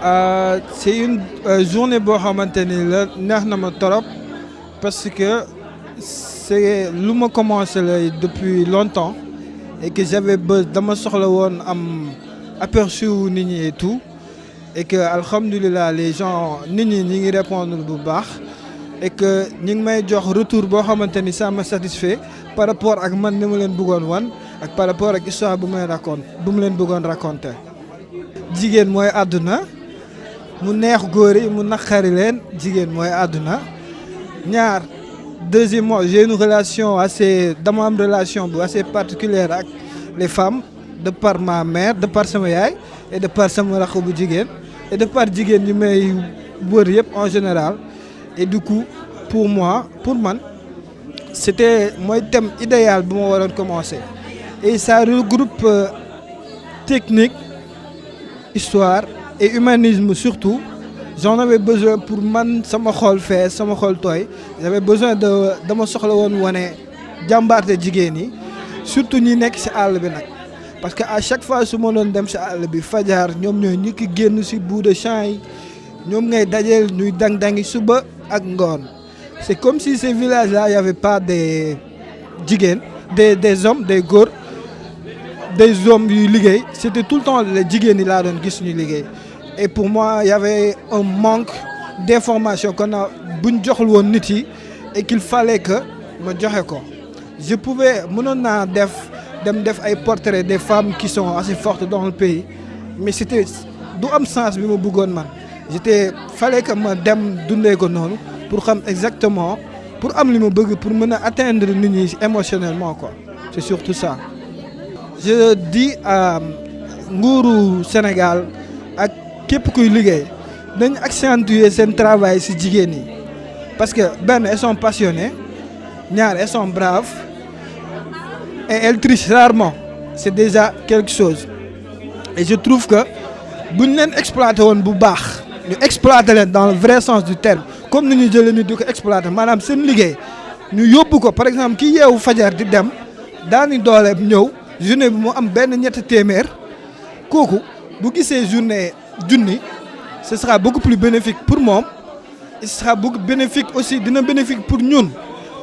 C'est une journée boo xamante ni la neex na ma torop parce que c'est lu ma commencé la depuis longtemps et que j'avais dama soxla woon am aperçu wu nit ñi et tout et que alhamdulilah les gens nit ñi ñi ngi répondre bu baax et que ñi ngi may jox retour boo xamante ni ça me satisfait par rapport ak man ni ma leen bëggoon wan ak par rapport ak histoire bu may raconte bu mu leen bëggoon raconter. Jigéen mooy àdduna mu neex góor yi mu naqari leen jigéen mooy àdduna ñaar deuxièmement j'ai une relation assez dama am relation bu assez particulière ak les femmes de par ma mère de par sama yaay et de par sama rakk bu jigéen et de par jigéen ñi may wër yëpp en général et du coup pour man c'était mooy thème idéal bu ma waroon commencer et ça regroupe technique, histoire et humanisme surtout. J'en avais besoin pour man sama xol fees sama xol tooy j'avais besoin dama soxla woon wane jàmbaarte jigéen yi surtout ñi nekk ci àll bi nag parce que à chaque fois su ma doon dem ci àll bi fajar ñoom ñooy ñi ki génn ci bout de champ yi ñoom ngay dajeel ñuy dang-dangi suba ak ngoon. C'est comme si ces villages là y avait pas des jigéen des hommes des góor des hommes yuy liggéey c'était tout le temps les jigéen yi laa doon gis ñu liggéey. Et pour moi, il y avait un manque d'information qu'on a buñ joxul woon nit yi et qu'il fallait que ma joxe ko. Je pouvais mënoon naa dem def ay portraits des femmes qui sont assez fortes dans le pays mais c'était du am sens bi ma bëggoon man. Fallait que ma dem dundee ko noonu pour xam exactement pour am li ma bëgg pour mën a atteindre nit ñi émotionnellement quoi. C'est surtout ça. Je dis à nguuru Sénégal ak képp kuy liggéey dañ accentuer seen travail ci jigéen yi parce que benn elles sont passionnées ñaar elles sont braves et elles trichent rarement c'est déjà quelque chose et je trouve que buñ leen exploiter woon bu baax ñu exploiter leen dans le vrai sens du terme comme ni ñu jëlee nit di ko exploiter maanaam seen liggéey ñu yóbbu ko par exemple ki yeewu fajar di dem daani doole ñëw journée bi mu am benn ñetti téeméer kooku bu gisee journée junni ce sera beaucoup plus bénéfique pour moom ce sera beaucoup bénéfique aussi dina bénéfique pour ñun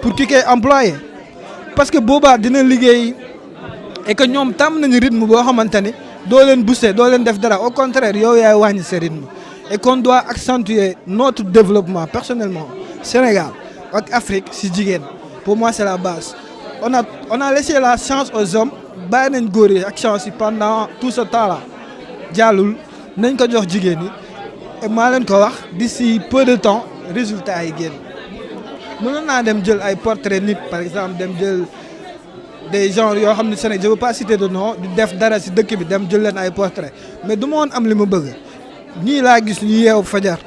pour ki koy employé parce que boobaa dina liggéey et que ñoom tàmm nañu rythme boo xamante ni doo leen booster doo leen def dara au contraire yow yaay wàññi sa rythme et qu'on doit accentuer notre développement personnellement Sénégal ak Afrique ci jigéen pour moi c'est la base on a laissé la chance aux hommes bàyyi nañ góor yi ak chance yi pendant tout ce temps là jàllul nañ ko jox jigéen ñi et maa leen ko wax d'ici peu de temps résultat yi génn mënoon naa dem jël ay portrait nit par exemple dem jël des gens yoo xam ne Sénégal je veux pas citer de nom di def dara ci dëkk bi dem jël leen ay portrait mais du ma woon am li ma bëgg ñii laa gis ñu yeewu fajar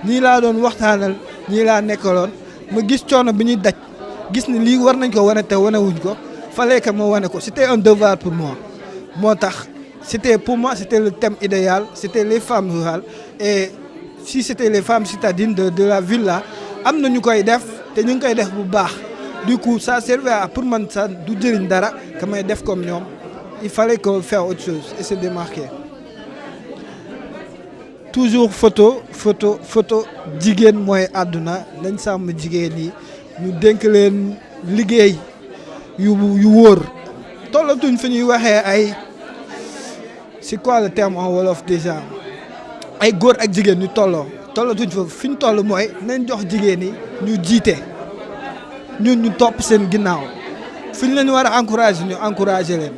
ñii laa doon waxtaanal ñii laa nekkaloon ma gis coono bi ñuy daj gis ni lii war nañ ko wane te wane wuñ ko fallait que ma wane ko c'était un devoir pour moi moo tax. Pour moi, c'était le thème idéal, c'était les femmes rurales. Et si c'était les femmes citadines de la ville là, am na ñu koy def te ñu ngi koy def bu baax. Du coup, ça servait à pour man ça du jëriñ dara que may def comme ñoom. Il fallait que faire autre chose et se démarquer. Toujours photo jigéen mooy àdduna nañ sàmm jigéen yi ñu dénk leen liggéey yu wóor tollatuñ fi ñuy waxee ay. C'est quoi le terme en wolof déjà ay góor ak jigéen ñu tollatuñ fa fi ñu toll mooy nañ jox jigéen yi ñu jiite ñun ñu topp seen ginnaaw fi ñu leen war a encourager ñu encourager leen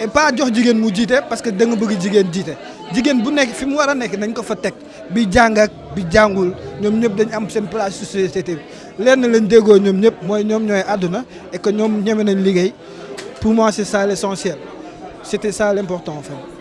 et pas jox jigéen mu jiite parce que da nga bëgg jigéen jiite jigéen bu nekk fi mu war a nekk nañ ko fa teg bi jàng ak bi jàngul ñoom ñëpp dañ am seen place société bi lenn lañ déggoo ñoom ñëpp mooy ñoom ñooy àdduna et que ñoom ñeme nañ liggéey pour moi c'est ça l'essentiel c'était ça l'important en fait.